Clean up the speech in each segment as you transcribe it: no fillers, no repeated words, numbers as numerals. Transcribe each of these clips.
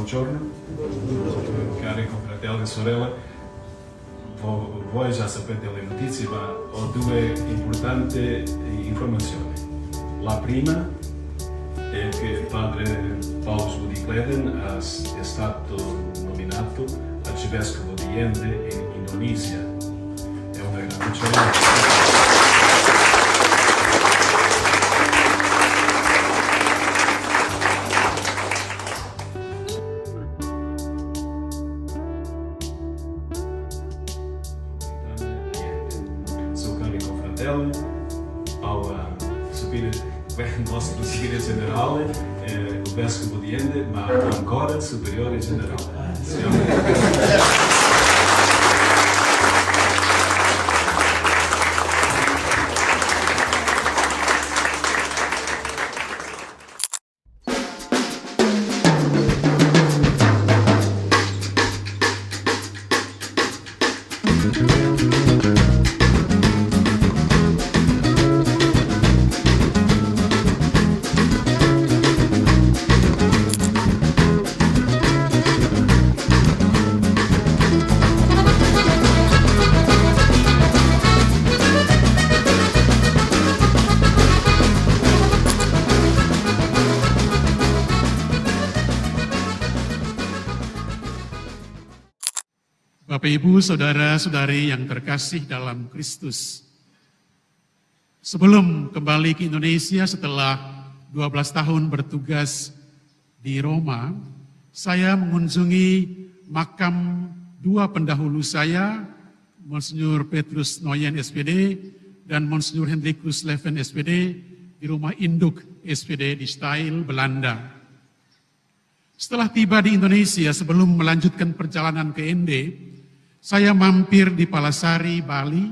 buongiorno, cari confratelli e sorelle. Voi già sapete le notizie, ma ho due importanti informazioni. La prima è che padre Paulus Budi-Kleden è stato nominato arcivescovo di Ende in Indonesia. È una grande gioia. Ao nostro superiore generale, o vescovo di Ende, ma ancora superiore generale. Bapak Ibu, Saudara-saudari yang terkasih dalam Kristus. Sebelum kembali ke Indonesia setelah 12 tahun bertugas di Roma, saya mengunjungi makam dua pendahulu saya, Monsinyur Petrus Noyen SPD dan Monsinyur Hendrikus Leven SPD di rumah induk SPD di Stijl, Belanda. Setelah tiba di Indonesia sebelum melanjutkan perjalanan ke Ende, saya mampir di Palasari, Bali,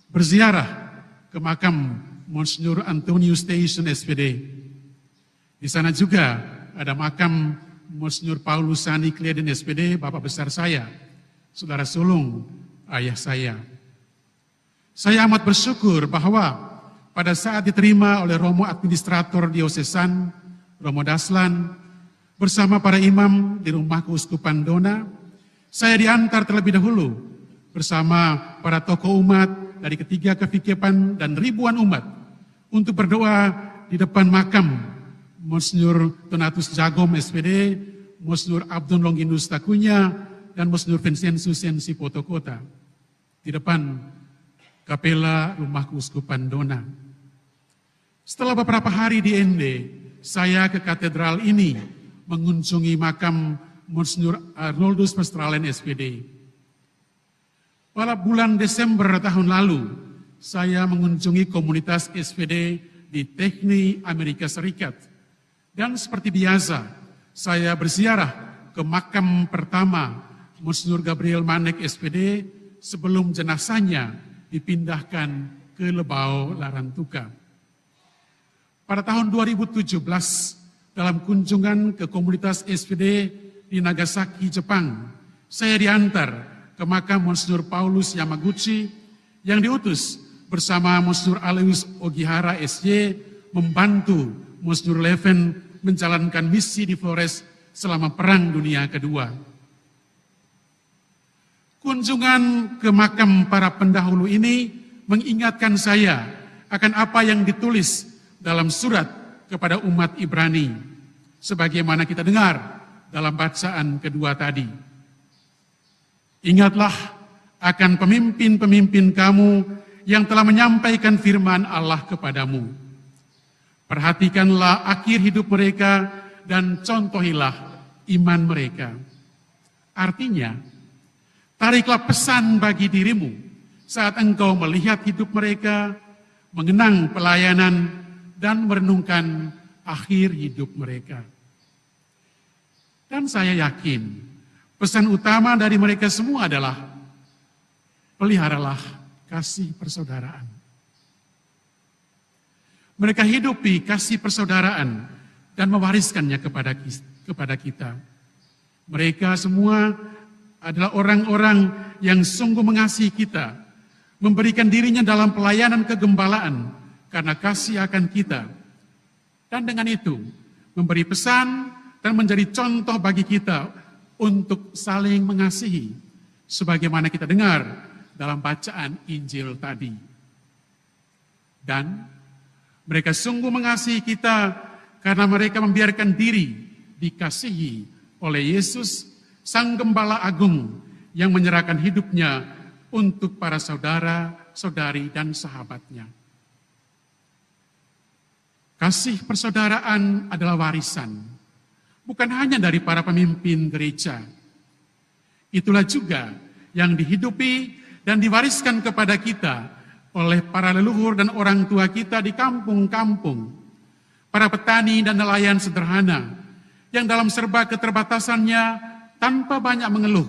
berziarah ke makam Monsinyur Antonius Station SPD. Di sana juga ada makam Monsinyur Paulus Sani Kleden SPD, bapak besar saya, saudara sulung ayah saya. Saya amat bersyukur bahwa pada saat diterima oleh Romo Administrator Diosesan, Romo Daslan, bersama para imam di rumah Keuskupan Dona, saya diantar terlebih dahulu bersama para tokoh umat dari ketiga kevikepan dan ribuan umat untuk berdoa di depan makam Monsinyur Donatus Jagom SPD, Monsinyur Abdon Longinus Takunya, dan Monsinyur Vincentus Sensi Potokota di depan kapela rumah Keuskupan Dona. Setelah beberapa hari di Ende, saya ke katedral ini mengunjungi makam Monsinyur Arnoldus Verstralen SPD. Pada bulan Desember tahun lalu, saya mengunjungi komunitas SPD di Techni, Amerika Serikat. Dan seperti biasa, saya berziarah ke makam pertama Monsinyur Gabriel Manek SPD sebelum jenazahnya dipindahkan ke Lebau Larantuka. Pada tahun 2017, dalam kunjungan ke komunitas SPD di Nagasaki, Jepang, saya diantar ke makam Monsinyur Paulus Yamaguchi yang diutus bersama Monsinyur Aloysius Ogihara SY membantu Monsinyur Leven menjalankan misi di Flores selama Perang Dunia Kedua. Kunjungan ke makam para pendahulu ini mengingatkan saya akan apa yang ditulis dalam surat kepada umat Ibrani, sebagaimana kita dengar dalam bacaan kedua tadi. Ingatlah akan pemimpin-pemimpin kamu yang telah menyampaikan firman Allah kepadamu. Perhatikanlah akhir hidup mereka dan contohilah iman mereka. Artinya, tariklah pesan bagi dirimu saat engkau melihat hidup mereka, mengenang pelayanan, dan merenungkan akhir hidup mereka. Dan saya yakin pesan utama dari mereka semua adalah peliharalah kasih persaudaraan. Mereka hidupi kasih persaudaraan dan mewariskannya kepada kita. Mereka semua adalah orang-orang yang sungguh mengasihi kita, memberikan dirinya dalam pelayanan kegembalaan karena kasih akan kita. Dan dengan itu memberi pesan dan menjadi contoh bagi kita untuk saling mengasihi, sebagaimana kita dengar dalam bacaan Injil tadi. Dan mereka sungguh mengasihi kita karena mereka membiarkan diri dikasihi oleh Yesus, Sang Gembala Agung yang menyerahkan hidupnya untuk para saudara, saudari, dan sahabatnya. Kasih persaudaraan adalah warisan, bukan hanya dari para pemimpin gereja. Itulah juga yang dihidupi dan diwariskan kepada kita oleh para leluhur dan orang tua kita di kampung-kampung, para petani dan nelayan sederhana yang dalam serba keterbatasannya tanpa banyak mengeluh,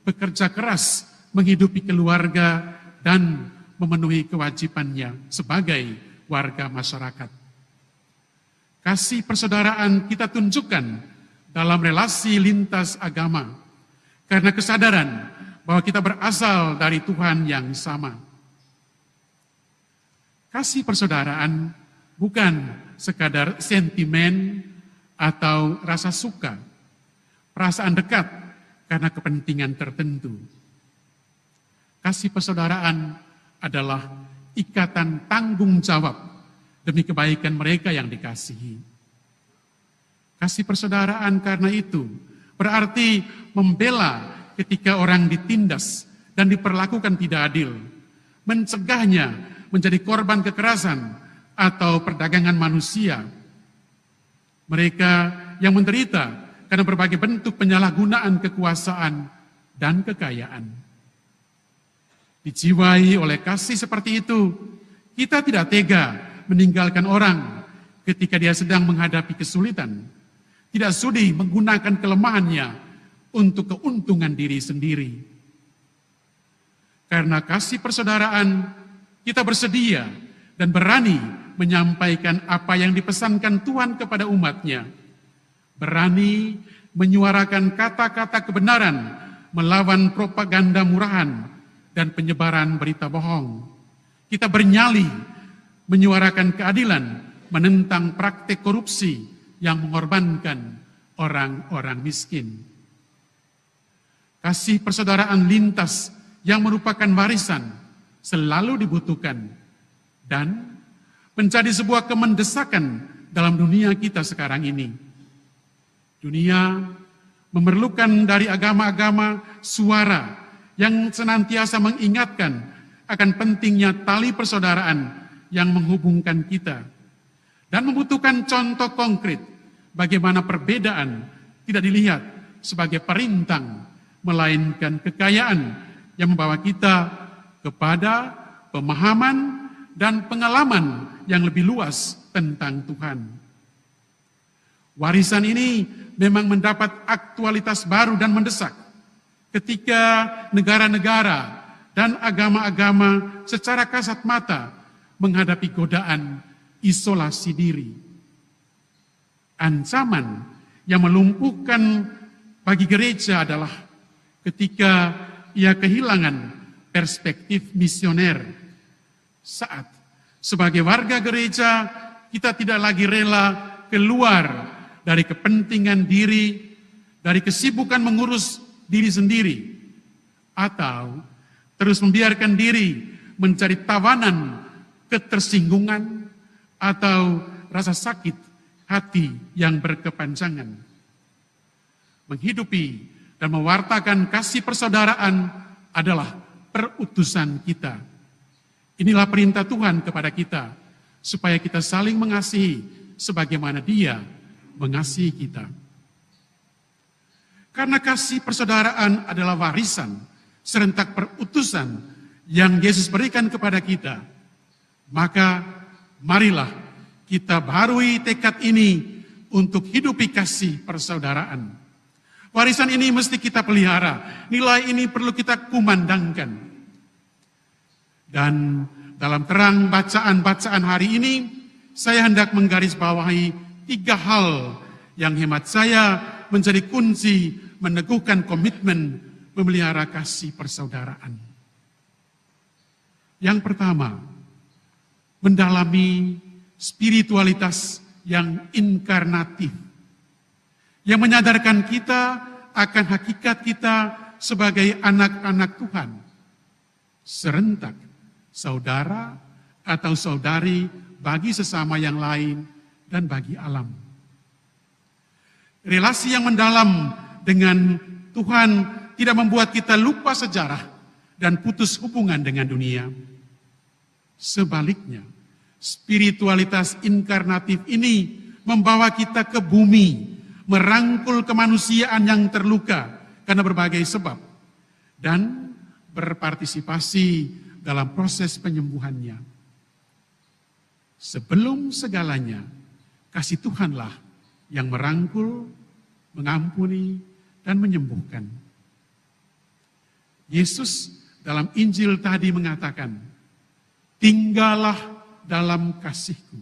bekerja keras menghidupi keluarga dan memenuhi kewajibannya sebagai warga masyarakat. Kasih persaudaraan kita tunjukkan dalam relasi lintas agama, karena kesadaran bahwa kita berasal dari Tuhan yang sama. Kasih persaudaraan bukan sekadar sentimen atau rasa suka, perasaan dekat karena kepentingan tertentu. Kasih persaudaraan adalah ikatan tanggung jawab demi kebaikan mereka yang dikasihi. Kasih persaudaraan karena itu berarti membela ketika orang ditindas dan diperlakukan tidak adil, mencegahnya menjadi korban kekerasan atau perdagangan manusia. Mereka yang menderita karena berbagai bentuk penyalahgunaan kekuasaan dan kekayaan. Dijiwai oleh kasih seperti itu, kita tidak tega meninggalkan orang ketika dia sedang menghadapi kesulitan, tidak sudi menggunakan kelemahannya untuk keuntungan diri sendiri. Karena kasih persaudaraan, kita bersedia dan berani menyampaikan apa yang dipesankan Tuhan kepada umatnya, berani menyuarakan kata-kata kebenaran melawan propaganda murahan dan penyebaran berita bohong. Kita bernyali menyuarakan keadilan, menentang praktik korupsi yang mengorbankan orang-orang miskin. Kasih persaudaraan lintas yang merupakan warisan selalu dibutuhkan dan menjadi sebuah kemendesakan dalam dunia kita sekarang ini. Dunia memerlukan dari agama-agama suara yang senantiasa mengingatkan akan pentingnya tali persaudaraan yang menghubungkan kita, dan membutuhkan contoh konkret bagaimana perbedaan tidak dilihat sebagai perintang, melainkan kekayaan yang membawa kita kepada pemahaman dan pengalaman yang lebih luas tentang Tuhan. Warisan ini memang mendapat aktualitas baru dan mendesak ketika negara-negara dan agama-agama secara kasat mata menghadapi godaan isolasi diri. Ancaman yang melumpuhkan bagi gereja adalah ketika ia kehilangan perspektif misioner. Saat sebagai warga gereja kita tidak lagi rela keluar dari kepentingan diri, dari kesibukan mengurus diri sendiri, atau terus membiarkan diri mencari tawanan ketersinggungan atau rasa sakit hati yang berkepanjangan. Menghidupi dan mewartakan kasih persaudaraan adalah perutusan kita. Inilah perintah Tuhan kepada kita, supaya kita saling mengasihi sebagaimana Dia mengasihi kita. Karena kasih persaudaraan adalah warisan serentak perutusan yang Yesus berikan kepada kita, maka marilah kita baharui tekad ini untuk hidupi kasih persaudaraan. Warisan ini mesti kita pelihara, nilai ini perlu kita kumandangkan. Dan dalam terang bacaan-bacaan hari ini, saya hendak menggarisbawahi 3 hal yang hemat saya menjadi kunci meneguhkan komitmen memelihara kasih persaudaraan. Yang pertama, mendalami spiritualitas yang inkarnatif. yang menyadarkan kita akan hakikat kita sebagai anak-anak Tuhan, serentak saudara atau saudari bagi sesama yang lain dan bagi alam. Relasi yang mendalam dengan Tuhan tidak membuat kita lupa sejarah dan putus hubungan dengan dunia. Sebaliknya, spiritualitas inkarnatif ini membawa kita ke bumi, merangkul kemanusiaan yang terluka karena berbagai sebab, dan berpartisipasi dalam proses penyembuhannya. Sebelum segalanya, kasih Tuhanlah yang merangkul, mengampuni, dan menyembuhkan. Yesus dalam Injil tadi mengatakan, tinggallah dalam kasih-Ku.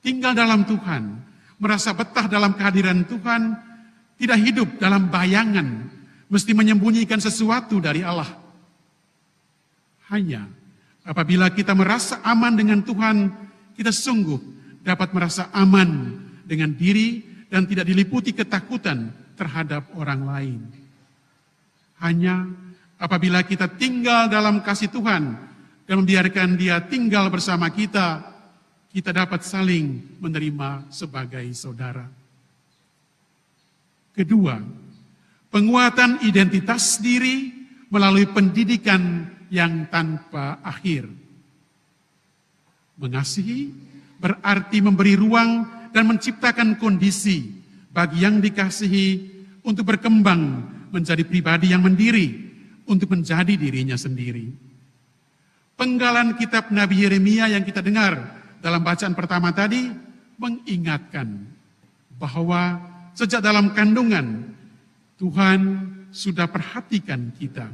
Tinggal dalam Tuhan, merasa betah dalam kehadiran Tuhan, tidak hidup dalam bayangan, mesti menyembunyikan sesuatu dari Allah. Hanya apabila kita merasa aman dengan Tuhan, kita sungguh dapat merasa aman dengan diri dan tidak diliputi ketakutan terhadap orang lain. Hanya apabila kita tinggal dalam kasih Tuhan dan membiarkan Dia tinggal bersama kita, kita dapat saling menerima sebagai saudara. Kedua, penguatan identitas diri melalui pendidikan yang tanpa akhir. Mengasihi berarti memberi ruang dan menciptakan kondisi bagi yang dikasihi untuk berkembang menjadi pribadi yang mandiri, untuk menjadi dirinya sendiri. Penggalan kitab Nabi Yeremia yang kita dengar dalam bacaan pertama tadi mengingatkan bahwa sejak dalam kandungan Tuhan sudah perhatikan kita.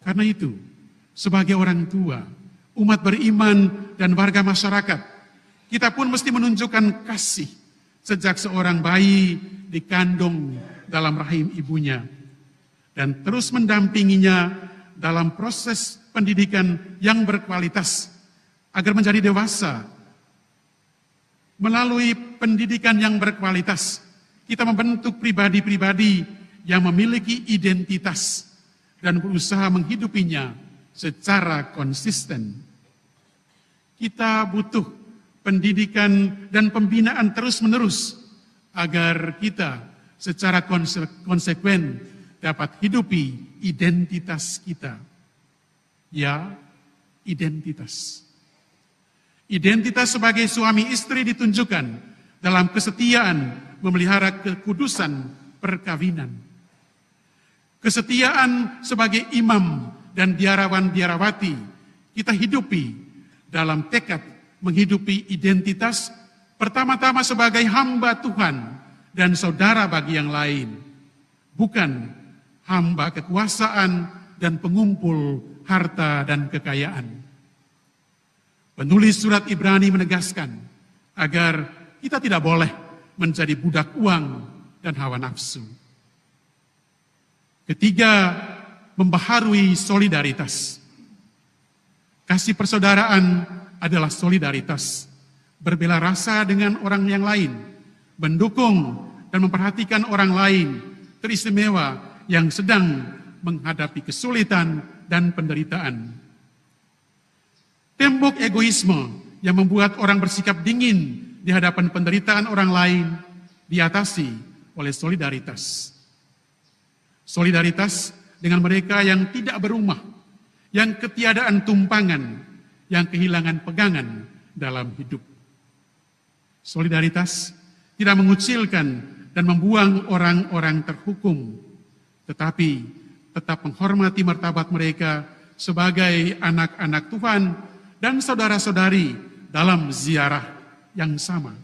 Karena itu, sebagai orang tua, umat beriman dan warga masyarakat, kita pun mesti menunjukkan kasih sejak seorang bayi dikandung dalam rahim ibunya dan terus mendampinginya dalam proses pendidikan yang berkualitas agar menjadi dewasa. Melalui pendidikan yang berkualitas, kita membentuk pribadi-pribadi yang memiliki identitas dan berusaha menghidupinya secara konsisten. Kita butuh pendidikan dan pembinaan terus-menerus agar kita secara konsekuen dapat hidupi identitas kita. Ya, identitas. Identitas sebagai suami istri ditunjukkan dalam kesetiaan memelihara kekudusan perkawinan. Kesetiaan sebagai imam dan biarawan-biarawati kita hidupi dalam tekad menghidupi identitas pertama-tama sebagai hamba Tuhan dan saudara bagi yang lain, bukan hamba kekuasaan dan pengumpul harta dan kekayaan. Penulis surat Ibrani menegaskan agar kita tidak boleh menjadi budak uang dan hawa nafsu. Ketiga, membaharui solidaritas. Kasih persaudaraan adalah solidaritas, berbela rasa dengan orang yang lain, mendukung dan memperhatikan orang lain, teristimewa yang sedang menghadapi kesulitan dan penderitaan. Tembok egoisme yang membuat orang bersikap dingin di hadapan penderitaan orang lain diatasi oleh solidaritas. Solidaritas dengan mereka yang tidak berumah, yang ketiadaan tumpangan, yang kehilangan pegangan dalam hidup. Solidaritas tidak mengucilkan dan membuang orang-orang terhukum, tetapi tetap menghormati martabat mereka sebagai anak-anak Tuhan dan saudara-saudari dalam ziarah yang sama.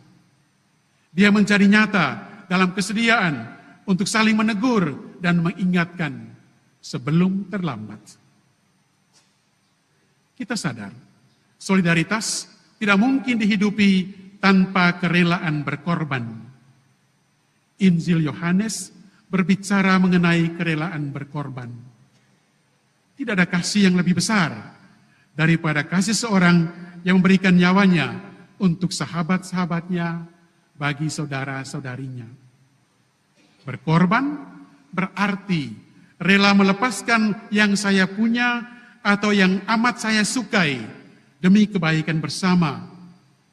Dia menjadi nyata dalam kesediaan untuk saling menegur dan mengingatkan sebelum terlambat. Kita sadar, solidaritas tidak mungkin dihidupi tanpa kerelaan berkorban. Injil Yohanes berbicara mengenai kerelaan berkorban. Tidak ada kasih yang lebih besar daripada kasih seorang yang memberikan nyawanya untuk sahabat-sahabatnya, bagi saudara-saudarinya. Berkorban berarti rela melepaskan yang saya punya atau yang amat saya sukai demi kebaikan bersama,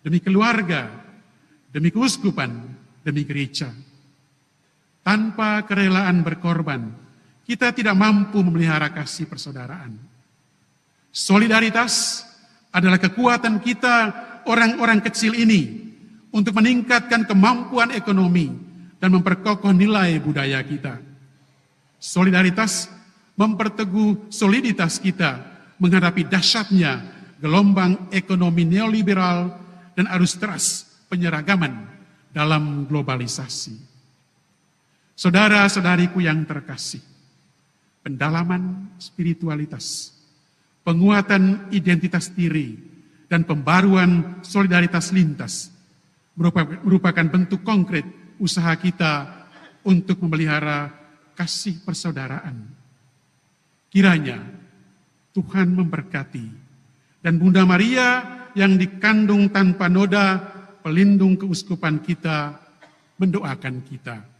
demi keluarga, demi keuskupan, demi gereja. Tanpa kerelaan berkorban, kita tidak mampu memelihara kasih persaudaraan. Solidaritas adalah kekuatan kita orang-orang kecil ini untuk meningkatkan kemampuan ekonomi dan memperkokoh nilai budaya kita. Solidaritas memperteguh soliditas kita menghadapi dahsyatnya gelombang ekonomi neoliberal dan arus deras penyeragaman dalam globalisasi. Saudara-saudariku yang terkasih, pendalaman spiritualitas, penguatan identitas diri, dan pembaruan solidaritas lintas merupakan bentuk konkret usaha kita untuk memelihara kasih persaudaraan. Kiranya Tuhan memberkati dan Bunda Maria yang dikandung tanpa noda, pelindung keuskupan kita, mendoakan kita.